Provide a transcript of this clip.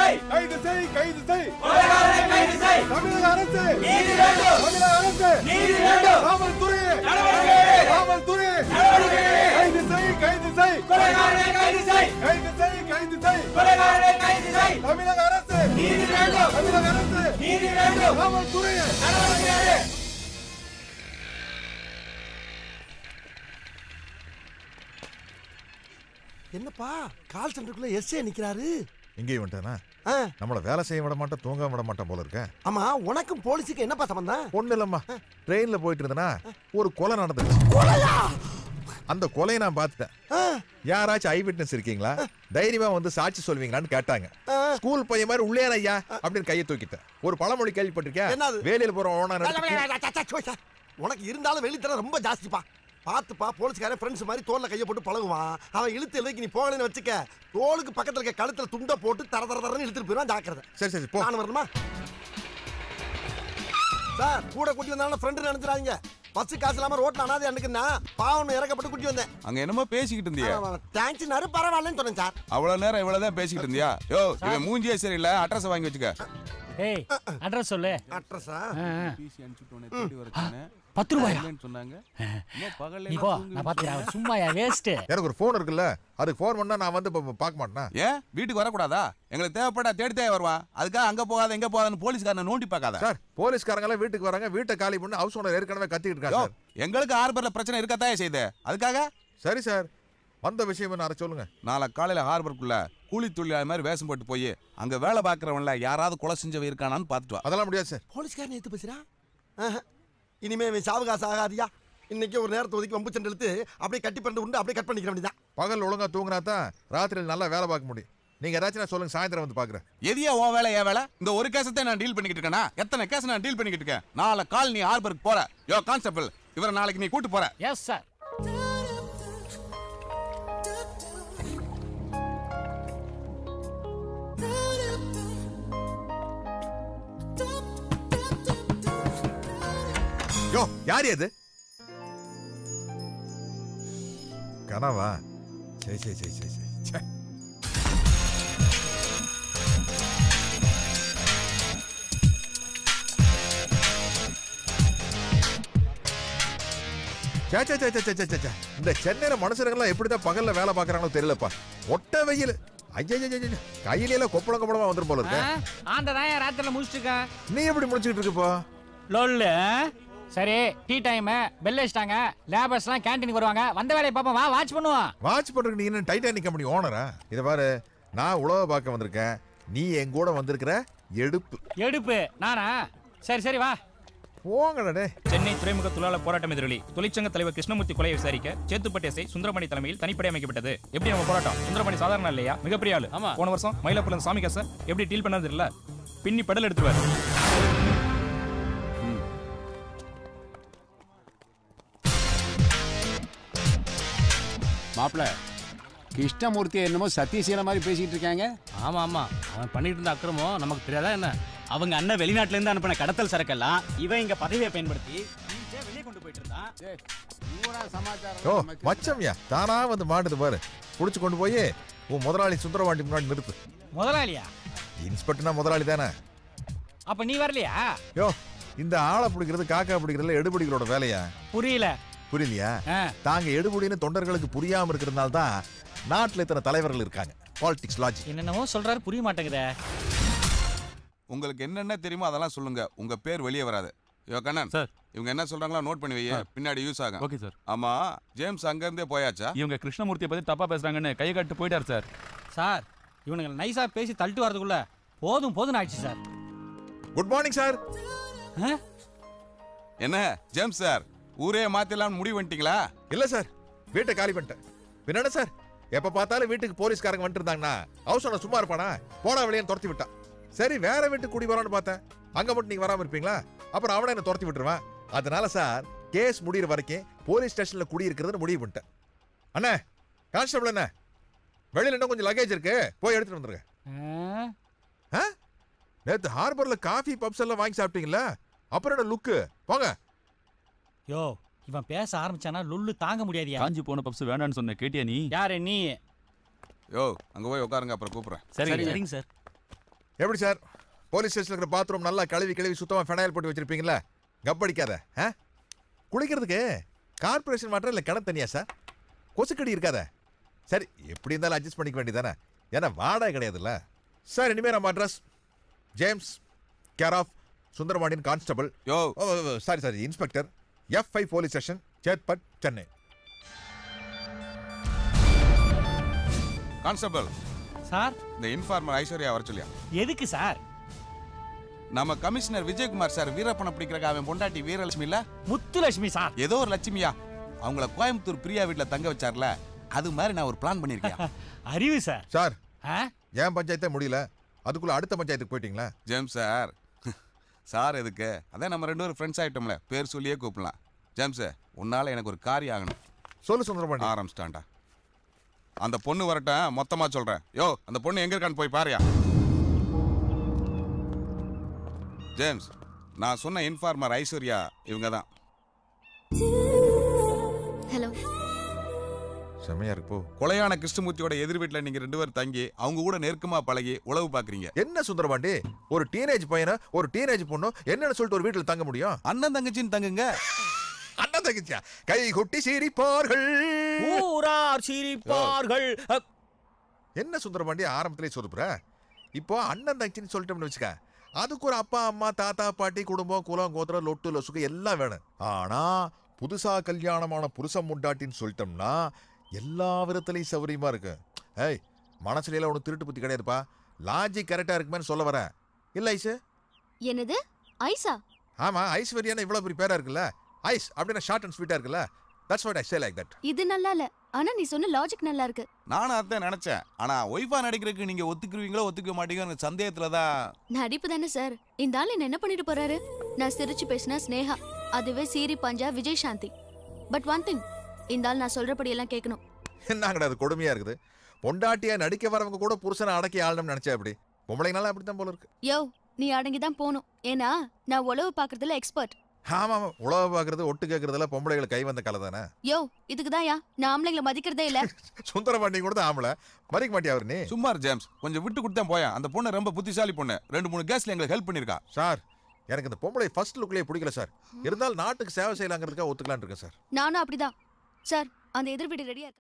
செய் கைது செய் கைது செய் கொலைகாரனை கைது செய் தமிழக அரசு நீதி வேண்டும் தமிழக அரசு நீதி வேண்டும் காவல்துறை நடவடிக்கை காவல்துறை நடவடிக்கை கைது செய் கொலைகாரனை கைது செய் கைது செய் கைது செய் கொலைகாரனை கைது செய் தமிழக அரசு நீதி வேண்டும் தமிழக அரசு நீதி வேண்டும் காவல்துறை நடவடிக்கை. என்னப்பா கால் சென்டருக்குள்ள எஸ்ஏ நிக்கிறாரு? இங்கேயும் வந்துட்டானா? நம்மள வேலை செய்ய விட மாட்டேன், தூங்க விட மாட்டேன் போல இருக்க. ஆமா, உனக்கும் போலீஸுக்கு என்னப்பா சம்பந்தம்? ஒண்ணு இல்லம்மா, ட்ரெயின்ல போயிட்டு இருந்தனா ஒரு கொலை நடந்துச்சு. கொலையா? அந்த கொலையை நான் பார்த்துட்டேன். யாராச்சும் ஐ விட்னஸ் இருக்கீங்களா, தைரியமா வந்து சாட்சி சொல்வீங்களான்னு கேட்டாங்க. ஸ்கூல் பையன் மாதிரி உள்ளே ஐயா அப்படின்னு கையை தூக்கிட்டேன். ஒரு பழமொழி கேள்விப்பட்டிருக்கேன், வேலையில போற ஓனர். உனக்கு இருந்தாலும் வெளித்தர ரொம்ப ஜாஸ்திப்பா. பாத்துப்பா, போலீஸ்காரன் ஃப்ரெண்ட்ஸ் மாதிரி தோல்ல கையை போட்டு பழகுவான். அவன் இழுத்து எழுதிக்கு நீ போகலன்னு வச்சுக்க, தோலுக்கு பக்கத்துல இருக்க கழுத்துல துண்டை போட்டு தர தர தரன்னு இழுத்துட்டு போயிடுவான். ஜாக்கிரதை. சரி சரி போ. நான் வரணுமா சார்? கூட கூட்டி வந்தாலும் ஃப்ரெண்டு நினைச்சிடாதீங்க. பஸ் காசு இல்லாம ரோட்ல அனாதை அன்னைக்குன்னா பாவம் இறக்கப்பட்டு கூட்டி வந்தேன். அங்க என்னமோ பேசிக்கிட்டு இருந்தியா? தேங்க்ஸ்னாரு, பரவாயில்லன்னு சொன்னேன் சார். அவ்வளவு நேரம் இவ்வளவுதான் பேசிக்கிட்டு இருந்தியா? யோ, இவன் மூஞ்சியே சரியில்லை, அட்ரஸ் வாங்கி வச்சுக்க. ஏய், அட்ரஸ் சொல்லு. அட்ரஸா? பிசி அனுப்பிட்டோனே தேடி வரச்சனே 10 ரூபாயா சொன்னாங்க. நீ போ, நான் பாத்துறேன். சும்மாயா வேஸ்ட். எனக்கு ஒரு ஃபோன் இருக்குல்ல, அதுக்கு ஃபோன் பண்ணா நான் வந்து பார்க்க மாட்டேனா? ஏன் வீட்டுக்கு வரக்கூடாதா? எங்களுக்கு தேவைப்பட்டா தேடித்தே வருவான். அதுக்காக அங்க போகாத இங்க போகாதன்னு போலீஸ்காரனை நோண்டி பார்க்காத சார். போலீஸ்காரங்க எல்லாம் வீட்டுக்கு வராங்க, வீட்டை காலி பண்ணி ஹவுஸ் ஓனர் ஏற்கனவே கத்திட்டு இருக்காங்க சார். எங்களுக்கு ஹார்பர்ல பிரச்சனை இருக்கத்தாயே செய்யுது, அதுக்காக. சரி சார், வந்த விஷயம் என்ன சொல்லுங்க. நாளை காலையில ஹார்பருக்குள்ள கூலி தொழிலாளி மாதிரி வேஷம் போட்டு போய் அங்க வேலை பாக்குறவன்ல யாராவது கொலை செஞ்சவன் இருக்கானான்னு பாத்துட்டு வா. அதெல்லாம் முடியாது சார். போலீஸ்காரன் எடுத்து பேசுறான். இனிமே அவன் சாவகாசு ஆகாதியா. இன்னைக்கு ஒரு நேரத்தை ஒதுக்கி வம்பு சண்டை எடுத்து அப்படியே கட்டி பண்ணி உண்டு அப்படியே கட் பண்ணிக்கிற வேண்டியதான். பகல் ஒழுங்கா தூங்கினா தான் ராத்திரியில் நல்லா வேலை பார்க்க முடியும். நீங்க ஏதாச்சும் சொல்லுங்க, சாயந்தரம் வந்து பாக்குறேன். எதியா உன் வேலை என் வேலை? இந்த ஒரு கேஸத்தை நான் டீல் பண்ணிக்கிட்டு இருக்கேனா? எத்தனை கேஸ் நான் டீல் பண்ணிக்கிட்டு இருக்கேன். நாளை கால் நீ ஹார்பருக்கு போற. யோ கான்ஸ்டபிள், இவரை நாளைக்கு நீ கூட்டு போற. Yes sir. யோ, யார் அது? கனவா? சரி சரி சரி சரி சரி. இந்த சென்னையில மனுஷனுங்கெல்லாம் எப்படிதான் பகல்ல வேலை பாக்குறாங்களோ தெரியலப்பா. ஒட்ட வெயில், கையில கொப்பளம் கொப்பளமா வந்துரும் போல இருக்கு. ஆண்டதான் ராத்திரில முடிச்சுக்க. நீ எப்படி முடிச்சுட்டு இருக்கப்போ? லோல்லு. சரி, டீ டைம் பெல் அடிச்சிட்டாங்க. லேபர்ஸ்லாம் கேண்டீனுக்கு வருவாங்க. வந்த வேலையை பாப்போம், வா வாட்ச் பண்ணுவோம். வாட்ச் பண்றதுக்கு நீ என்ன டைட்டானிக் கம்பெனி ஓனரா? இத பாரு, நான் உழவு பார்க்க வந்திருக்கேன், நீ என் கூட வந்திருக்கிற எடுப்பு. எடுப்பு நானா? சரி சரி வா போங்கடே. சென்னை துறைமுக தொழிலாளர் போராட்டம் எதிரொலி தொழிற்சங்க தலைவர் கிருஷ்ணமூர்த்தி கொலையை விசாரிக்க சேத்துப்பட்டி எஸ்ஐ சுந்தரமணி தலைமையில் தனிப்படை அமைக்கப்பட்டது. எப்படி நம்ம போராட்டம்? சுந்தரமணி சாதாரண இல்லையா, மிகப்பெரிய ஆளு. போன வருஷம் மயிலாப்பூர்ல சாமிக்கா சார் எப்படி டீல் பண்ணது இல்ல, பின்னி படல் எடுத்துருவாரு. மாப்பிள்ள, கிருஷ்ணமூர்த்தி என்னமோ சத்தியசீல மாதிரி பேசிட்டு இருக்காங்க. ஆமா ஆமா, அவன் பண்ணிட்டு இருந்த அக்கிரமம் நமக்கு தெரியாதா என்ன? அவங்க அண்ணன் வெளிநாட்டுல இருந்து அனுப்பின கடத்தல் சரக்கெல்லாம் இவன் இங்க பதவியை பயன்படுத்தி வெளியே கொண்டு போயிட்டு இருந்தான். ஓ மச்சம்யா, தானா வந்து மாட்டுது பாரு. புடிச்சு கொண்டு போய் உன் முதலாளி சுந்தரவாண்டி முன்னாடி நிறுத்து. முதலாளியா? இன்ஸ்பெக்டர்னா முதலாளி தானே. அப்ப நீ வரலையா? யோ, இந்த ஆளை பிடிக்கிறது காக்கா பிடிக்கிறதுல எடுபடிகளோட வேலையா? புரியல. புரியலையா? தாங்க எடுபடின்னு தொண்டர்களுக்கு புரியாம இருக்கிறதுனால தான் நாட்டுல இத்தனை தலைவர்கள் இருக்காங்க. Politics logic. என்னென்னவோ சொல்றாரு, புரிய மாட்டேங்குதே. உங்களுக்கு என்னென்ன தெரியுமோ அதெல்லாம் சொல்லுங்க, உங்க பேர் வெளியே வராது. யோ கண்ணன் சார், இவங்க என்ன சொல்றாங்களோ நோட் பண்ணி வை, பின்னாடி யூஸ் ஆகும். Okay sir. ஆமா, ஜேம்ஸ் அங்க இருந்தே போயாச்சா? இவங்க கிருஷ்ணமூர்த்தியை பத்தி தப்பா பேசுறாங்கன்னு கையை கட்டு போயிட்டார் சார். சார், இவனுங்க நைஸா பேசி தள்ளிட்டு வரதுக்குள்ள போதும் போதும் ஆயிடுச்சு சார். Good morning sir. என்ன ஜேம்ஸ் சார், ஊரே மாத்திடலாம்னு முடிவு பண்ணிட்டீங்களா? இல்ல சார், வீட்டை காலி பண்ணிட்டேன். பின்னாடி சார், எப்ப பார்த்தாலும் வீட்டுக்கு போலீஸ்காரங்க வந்துட்டு இருந்தாங்கன்னா ஹவுஸ் ஓனர் சும்மா இருப்பானா? போனா வெளியே துரத்தி விட்டான். சரி, வேற வீட்டுக்கு குடி வரான்னு பார்த்தேன். அங்க மட்டும் நீங்க வராம இருப்பீங்களா? அப்புறம் அவனை என்ன துரத்தி விட்டுருவான். அதனால சார், கேஸ் முடிகிற வரைக்கும் போலீஸ் ஸ்டேஷன்ல குடி இருக்கிறதுன்னு முடிவு பண்ணிட்டேன். அண்ணே கான்ஸ்டபிள், என்ன வெளியில இன்னும் கொஞ்சம் லக்கேஜ் இருக்கு, போய் எடுத்துட்டு வந்துருங்க. நேத்து ஹார்பர்ல காஃபி பப்ஸ் எல்லாம் வாங்கி சாப்பிட்டீங்களா? அப்புறம் என்ன லுக்கு? போங்க. யோ, இவன் பேச ஆரம்பிச்சானா லுல்லு தாங்க முடியாதியா? காஞ்சி போன பப்ஸ் வேண்டான்னு சொன்ன, கேட்டியா நீ? யாரு நீ? யோ, அங்க போய் உட்காருங்க, அப்புறம் கூப்பிடுறேன். சரிங்க சார். எப்படி சார் போலீஸ் ஸ்டேஷன்ல இருக்கிற பாத்ரூம் நல்லா கழுவி சுத்தமா ஃபெனாயில் போட்டு வச்சிருப்பீங்களா? கப்படிக்காத. குளிக்கிறதுக்கு கார்பரேஷன் வாட்டர் இல்லை கிணறு தனியா சார்? கொசுக்கடி இருக்காத. சரி எப்படி இருந்தாலும் அட்ஜஸ்ட் பண்ணிக்க வேண்டியதானே, ஏன்னா வாடகை கிடையாதுல்ல சார். இனிமேல் நம்ம address James care of Sundarapandian constable, sorry inspector, F5 police station, Chetpet, Chennai. Constable sir, இந்த இன்ஃபார்மர் ஐஸ்வர்யா வர சொல்லியா? எதுக்கு சார்? நம்ம கமிஷனர் விஜயகுமார் சார் வீரப்பனை பிடிக்கிறக்க அவன் பொண்டாட்டி வீரலட்சுமி இல்ல, முத்துலட்சுமி சார். ஏதோ ஒரு லட்சுமியா, அவங்கள கோயம்புத்தூர் பிரியா வீட்டுல தங்க வச்சார்ல, அது மாதிரி நான் ஒரு பிளான் பண்ணிருக்கேன். அறிவு சார். சார் ஏன் பஞ்சாயத்தே முடியல, அதுக்குள்ள அடுத்த பஞ்சாயத்துக்கு போயிட்டீங்களா? ஜேம்ஸ் சார், சார் எதுக்கு? அதான் நம்ம 2 பேரும் ஃப்ரெண்ட்ஸ் ஆயிட்டோம்ல, பேர் சொல்லியே கூப்பிடலாம். ஜேம்ஸ், உன்னால எனக்கு ஒரு காரியம் ஆகணும். சொல்லு சுந்தரபாண்டி. ஆரம்பிச்சிட்டான்டா. அந்த பொண்ணு வரட்டும், மொத்தமா சொல்றேன். யோ, அந்த பொண்ணு எங்க இருக்கான்னு போய் பாருயா. ஜேம்ஸ், நான் சொன்ன இன்ஃபார்மர் ஐஸ்வர்யா இவங்க தான். ஹலோ. செமையா இருக்கு போ. கொலையான கிருஷ்ணமூர்த்தியோட எதிர் வீட்டுல நீங்க 2 பேரும் தங்கி அவங்க கூட நெருக்கமா பழகி உளவு பாக்குறீங்க. என்ன சுந்தரபாண்டி, ஒரு டீனேஜ் பையனை ஒரு டீனேஜ் பொண்ணு என்னன்னு சொல்லிட்டு ஒரு வீட்டுல தங்க முடியும்? அண்ணன் தங்கச்சின்னு தங்குங்க. அண்ணன் தங்கச்சியா? கை கொட்டி சிரிப்பார்கள், ஊரார் சிரிப்பார்கள். என்ன சுந்தரபாண்டி ஆரம்பத்திலே சொதுப்புற? இப்போ அண்ணன் தங்கச்சின்னு சொல்லிட்டோம்னு வச்சுக்க, அதுக்கு ஒரு அப்பா அம்மா தாத்தா பாட்டி குடும்பம் குலம் கோத்திரம் லொட்டு லொசுக்கு எல்லாம் வேணும். ஆனா புதுசா கல்யாணமான புருஷன் முண்டாட்டின்னு சொல்லிட்டோம்னா எல்லா விதத்திலையும் சௌரியமா இருக்கு. ஏய், மனசுல ஒன்றும் திருட்டு புத்தி கிடையாதுப்பா. லாஜிக் கரெக்டா இருக்குமேன்னு சொல்ல வரேன். இல்ல ஐஸ்? என்னது ஐஸா? ஆமா, ஐஸ்வர்யானா இவ்வளவு பெரிய பேரா இருக்குல்ல. ஐஸ் அப்படின்னா ஷார்ட் அண்ட் ஸ்வீட்டா இருக்குல்ல. That's what I say like that. இது நல்லா இல்ல, ஆனா நீ சொன்ன லாஜிக் நல்லா இருக்கு. நானும் அதான் நினைச்சேன். ஆனா ஒய்ஃபா நடிக்கிறதுக்கு நீங்க ஒத்துக்குவீங்களோ ஒத்துக்க மாட்டீங்களோ சந்தேகத்துல தான். நடிப்பு தானே சார். இந்த ஆள் என்ன பண்ணிட்டு போறாரு? நான் சிரிச்சு பேசினா ஸ்னேகா, அதுவே சீரி பஞ்சா விஜய் சாந்தி. பட் ஒன் திங், இந்த ஆள் நான் சொல்றபடி எல்லாம் கேட்கணும். என்னங்கடா அது கொடுமையா இருக்குது. பொண்டாட்டியா நடிக்க வரவங்க கூட புருஷனை அடக்கி ஆளணும்னு நினைச்சா அப்படி. பொம்பளைங்களாம் அப்படித்தான் போல இருக்கு. யோ, நீ அடங்கிதான் போகணும். ஏன்னா நான் உளவு பாக்குறதுல எக்ஸ்பர்ட். ஆமா, உழவு பாக்குறது ஒட்டு கேட்கறதுல பொம்பளைகளை கை வந்த கலை தானே. யோ, இதுக்குதான்யா நான் ஆம்பளைங்களை மதிக்கிறதே இல்ல. சுந்தரபாண்டி கூட ஆம்பளை மதிக்க மாட்டியா அவர்? நீ சும்மா ஜேம்ஸ், கொஞ்சம் விட்டு கொடுத்தேன் போயா. அந்த பொண்ணு ரொம்ப புத்திசாலி பொண்ணு, 2-3 கேஸ்ல எங்களுக்கு ஹெல்ப் பண்ணிருக்கா. சார், எனக்கு இந்த பொம்பளை ஃபர்ஸ்ட் லுக்லயே பிடிக்கல சார். இருந்தாலும் நாட்டுக்கு சேவை செய்யலாங்கிறதுக்காக ஒத்துக்கலான்னு இருக்கேன் சார். நானும் அப்படிதான் சார். அந்த எதிர் வீடு ரெடியா இருக்கு.